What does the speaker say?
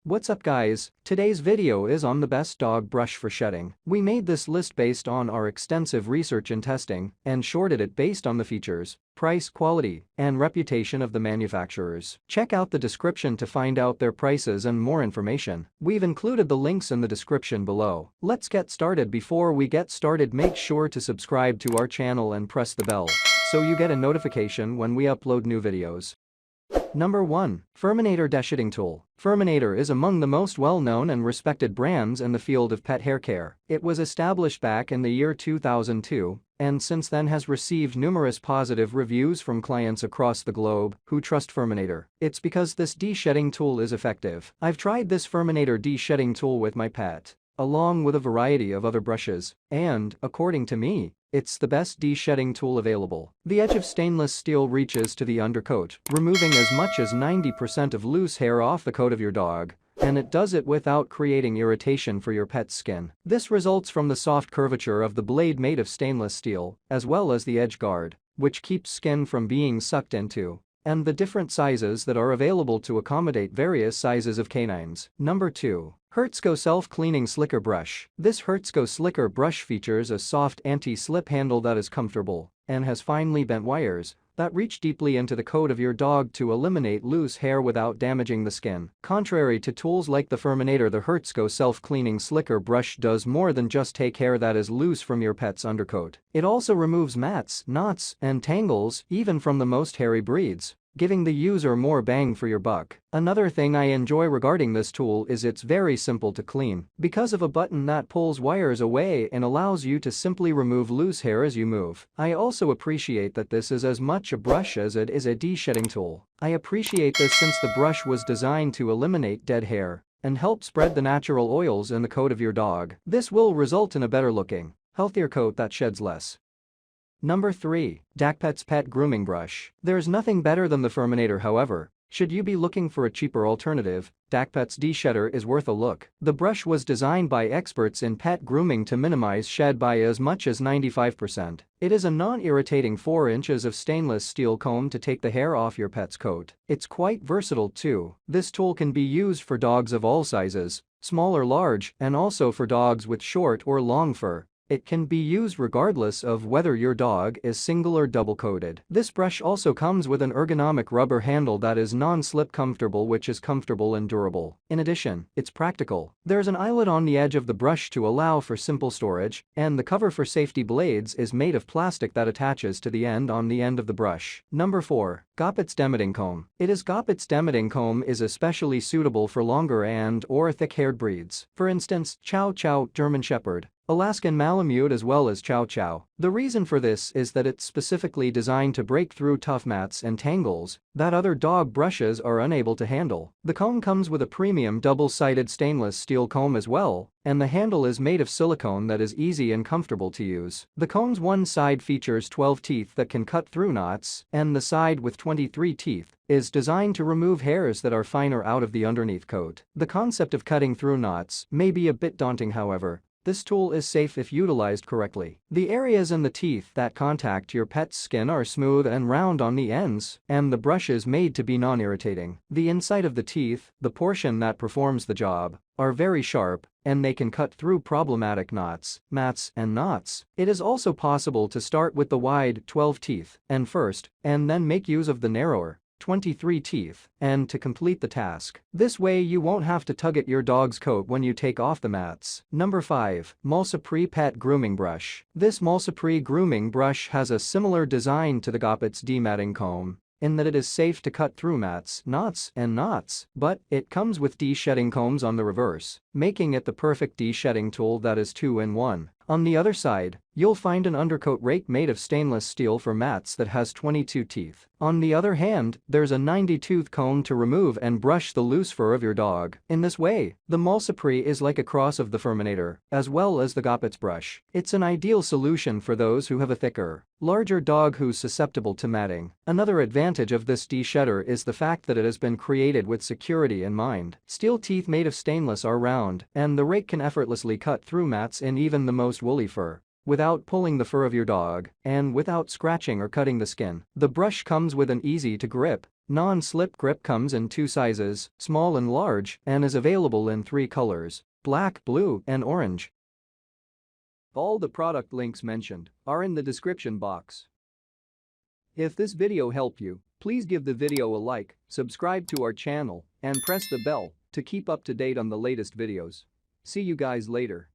What's up guys, today's video is on the best dog brush for shedding. We made this list based on our extensive research and testing and shorted it based on the features, price, quality, and reputation of the manufacturers. Check out the description to find out their prices and more information. We've included the links in the description below. Let's get started. Before we get started, make sure to subscribe to our channel and press the bell so you get a notification when we upload new videos. Number 1. FURminator deShedding Tool. FURminator is among the most well-known and respected brands in the field of pet hair care. It was established back in the year 2002 and since then has received numerous positive reviews from clients across the globe who trust FURminator. It's because this deShedding tool is effective. I've tried this FURminator deShedding tool with my pet, along with a variety of other brushes, and, according to me, it's the best deShedding tool available. The edge of stainless steel reaches to the undercoat, removing as much as 90% of loose hair off the coat of your dog, and it does it without creating irritation for your pet's skin. This results from the soft curvature of the blade made of stainless steel, as well as the edge guard, which keeps skin from being sucked into, and the different sizes that are available to accommodate various sizes of canines. Number 2. Hertzko Self-Cleaning Slicker Brush. This Hertzko Slicker brush features a soft anti-slip handle that is comfortable and has finely bent wires that reach deeply into the coat of your dog to eliminate loose hair without damaging the skin. Contrary to tools like the FURminator, the Hertzko Self-Cleaning Slicker Brush does more than just take hair that is loose from your pet's undercoat. It also removes mats, knots, and tangles, even from the most hairy breeds, giving the user more bang for your buck. Another thing I enjoy regarding this tool is it's very simple to clean because of a button that pulls wires away and allows you to simply remove loose hair as you move. I also appreciate that this is as much a brush as it is a deShedding tool. I appreciate this since the brush was designed to eliminate dead hair and help spread the natural oils in the coat of your dog. This will result in a better looking, healthier coat that sheds less. Number 3. DakPets Pet Grooming Brush. There's nothing better than the FURminator, however. Should you be looking for a cheaper alternative, DakPets deShedder is worth a look. The brush was designed by experts in pet grooming to minimize shed by as much as 95%. It is a non-irritating 4 inches of stainless steel comb to take the hair off your pet's coat. It's quite versatile too. This tool can be used for dogs of all sizes, small or large, and also for dogs with short or long fur. It can be used regardless of whether your dog is single or double-coated. This brush also comes with an ergonomic rubber handle that is non-slip comfortable, which is comfortable and durable. In addition, it's practical. There's an eyelet on the edge of the brush to allow for simple storage, and the cover for safety blades is made of plastic that attaches to the end on the end of the brush. Number 4. GoPets Dematting Comb. GoPets Dematting Comb is especially suitable for longer and/or thick-haired breeds. For instance, Chow Chow, German Shepherd, Alaskan Malamute, as well as Chow Chow. The reason for this is that it's specifically designed to break through tough mats and tangles that other dog brushes are unable to handle. The comb comes with a premium double-sided stainless steel comb as well, and the handle is made of silicone that is easy and comfortable to use. The comb's one side features 12 teeth that can cut through knots, and the side with 23 teeth is designed to remove hairs that are finer out of the underneath coat. The concept of cutting through knots may be a bit daunting, however. This tool is safe if utilized correctly. The areas in the teeth that contact your pet's skin are smooth and round on the ends, and the brush is made to be non-irritating. The inside of the teeth, the portion that performs the job, are very sharp, and they can cut through problematic knots, mats, and knots. It is also possible to start with the wide 12 teeth and then make use of the narrower 23 teeth, and to complete the task. This way you won't have to tug at your dog's coat when you take off the mats. Number 5. MalsiPree Pet Grooming Brush. This MalsiPree grooming brush has a similar design to the GoPets Dematting Comb in that it is safe to cut through mats, knots, but it comes with deShedding combs on the reverse, making it the perfect deShedding tool that is 2-in-1. On the other side, you'll find an undercoat rake made of stainless steel for mats that has 22 teeth. On the other hand, there's a 90-tooth comb to remove and brush the loose fur of your dog. In this way, the MalsiPree is like a cross of the FURminator, as well as the GoPets brush. It's an ideal solution for those who have a thicker, larger dog who's susceptible to matting. Another advantage of this deShedder is the fact that it has been created with security in mind. Steel teeth made of stainless are round, and the rake can effortlessly cut through mats and even the most woolly fur without pulling the fur of your dog, and without scratching or cutting the skin. The brush comes with an easy-to-grip, Non-slip grip comes in 2 sizes, small and large, and is available in 3 colors: black, blue, and orange. All the product links mentioned are in the description box. If this video helped you, please give the video a like, subscribe to our channel, and press the bell to keep up to date on the latest videos. See you guys later.